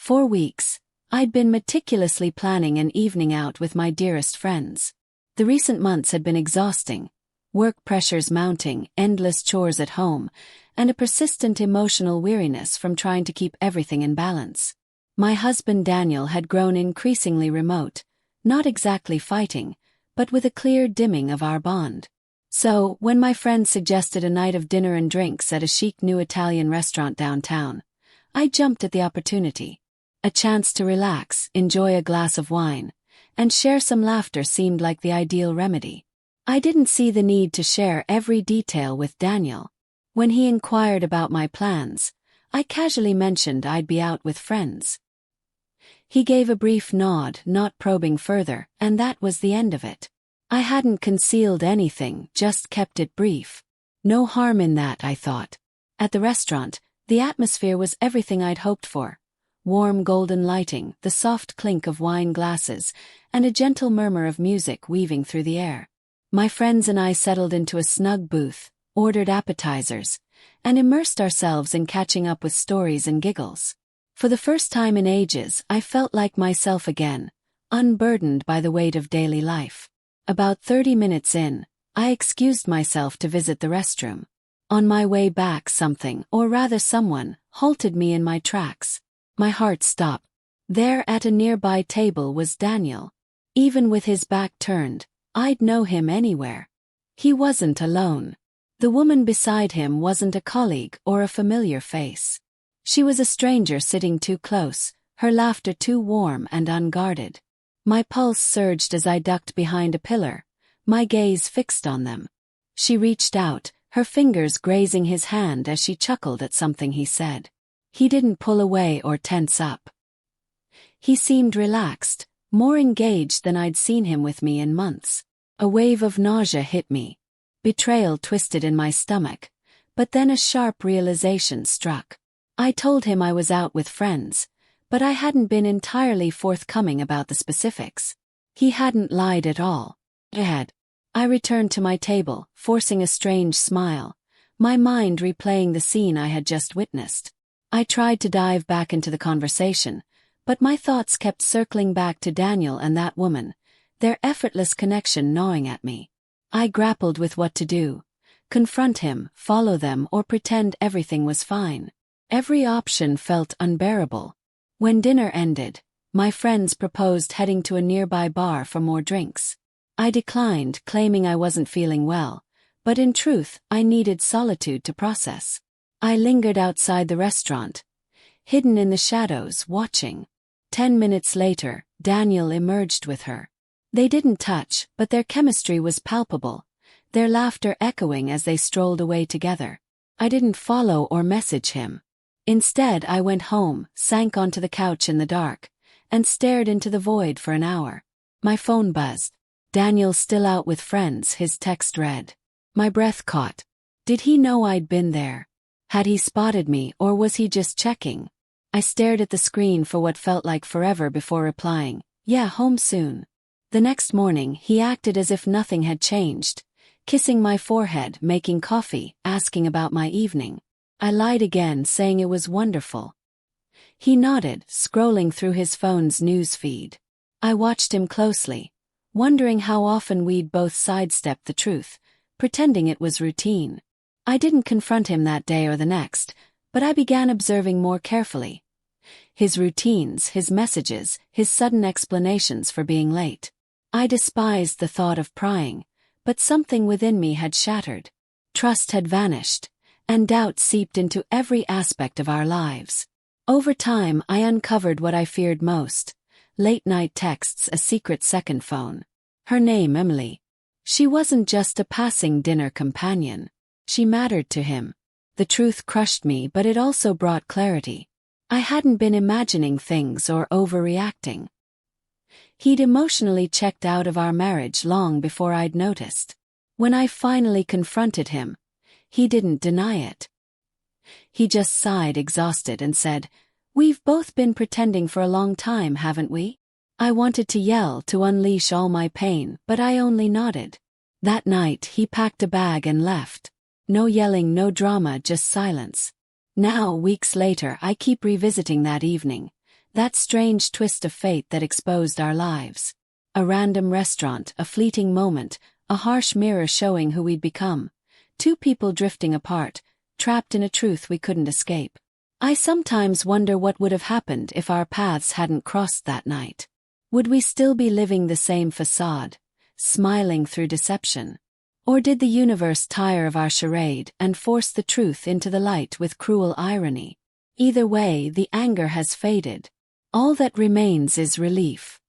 For weeks, I'd been meticulously planning an evening out with my dearest friends. The recent months had been exhausting, work pressures mounting, endless chores at home, and a persistent emotional weariness from trying to keep everything in balance. My husband Daniel had grown increasingly remote, not exactly fighting, but with a clear dimming of our bond. So, when my friends suggested a night of dinner and drinks at a chic new Italian restaurant downtown, I jumped at the opportunity. A chance to relax, enjoy a glass of wine, and share some laughter seemed like the ideal remedy. I didn't see the need to share every detail with Daniel. When he inquired about my plans, I casually mentioned I'd be out with friends. He gave a brief nod, not probing further, and that was the end of it. I hadn't concealed anything, just kept it brief. No harm in that, I thought. At the restaurant, the atmosphere was everything I'd hoped for. Warm golden lighting, the soft clink of wine glasses, and a gentle murmur of music weaving through the air. My friends and I settled into a snug booth, ordered appetizers, and immersed ourselves in catching up with stories and giggles. For the first time in ages, I felt like myself again, unburdened by the weight of daily life. About 30 minutes in, I excused myself to visit the restroom. On my way back, something, or rather someone, halted me in my tracks. My heart stopped. There at a nearby table was Daniel. Even with his back turned, I'd know him anywhere. He wasn't alone. The woman beside him wasn't a colleague or a familiar face. She was a stranger sitting too close, her laughter too warm and unguarded. My pulse surged as I ducked behind a pillar, my gaze fixed on them. She reached out, her fingers grazing his hand as she chuckled at something he said. He didn't pull away or tense up. He seemed relaxed, more engaged than I'd seen him with me in months. A wave of nausea hit me. Betrayal twisted in my stomach, but then a sharp realization struck. I told him I was out with friends, but I hadn't been entirely forthcoming about the specifics. He hadn't lied at all. I returned to my table, forcing a strange smile, my mind replaying the scene I had just witnessed. I tried to dive back into the conversation, but my thoughts kept circling back to Daniel and that woman, their effortless connection gnawing at me. I grappled with what to do. Confront him, follow them, or pretend everything was fine. Every option felt unbearable. When dinner ended, my friends proposed heading to a nearby bar for more drinks. I declined, claiming I wasn't feeling well, but in truth, I needed solitude to process. I lingered outside the restaurant, hidden in the shadows, watching. 10 minutes later, Daniel emerged with her. They didn't touch, but their chemistry was palpable, their laughter echoing as they strolled away together. I didn't follow or message him. Instead, I went home, sank onto the couch in the dark, and stared into the void for an hour. My phone buzzed. Daniel still out with friends, his text read. My breath caught. Did he know I'd been there? Had he spotted me, or was he just checking? I stared at the screen for what felt like forever before replying, "Yeah, home soon." The next morning, he acted as if nothing had changed, kissing my forehead, making coffee, asking about my evening. I lied again, saying it was wonderful. He nodded, scrolling through his phone's news feed. I watched him closely, wondering how often we'd both sidestepped the truth, pretending it was routine. I didn't confront him that day or the next, but I began observing more carefully. His routines, his messages, his sudden explanations for being late. I despised the thought of prying, but something within me had shattered. Trust had vanished, and doubt seeped into every aspect of our lives. Over time, I uncovered what I feared most: late-night texts, a secret second phone. Her name, Emily. She wasn't just a passing dinner companion. She mattered to him. The truth crushed me, but it also brought clarity. I hadn't been imagining things or overreacting. He'd emotionally checked out of our marriage long before I'd noticed. When I finally confronted him, he didn't deny it. He just sighed, exhausted, and said, "We've both been pretending for a long time, haven't we?" I wanted to yell, to unleash all my pain, but I only nodded. That night, he packed a bag and left. No yelling, no drama, just silence. Now, weeks later, I keep revisiting that evening, That strange twist of fate that exposed our lives. A random restaurant, a fleeting moment, a harsh mirror showing who we'd become. Two people drifting apart, trapped in a truth we couldn't escape. I sometimes wonder what would have happened if our paths hadn't crossed that night. Would we still be living the same facade, smiling through deception? Or did the universe tire of our charade and force the truth into the light with cruel irony? Either way, the anger has faded. All that remains is relief.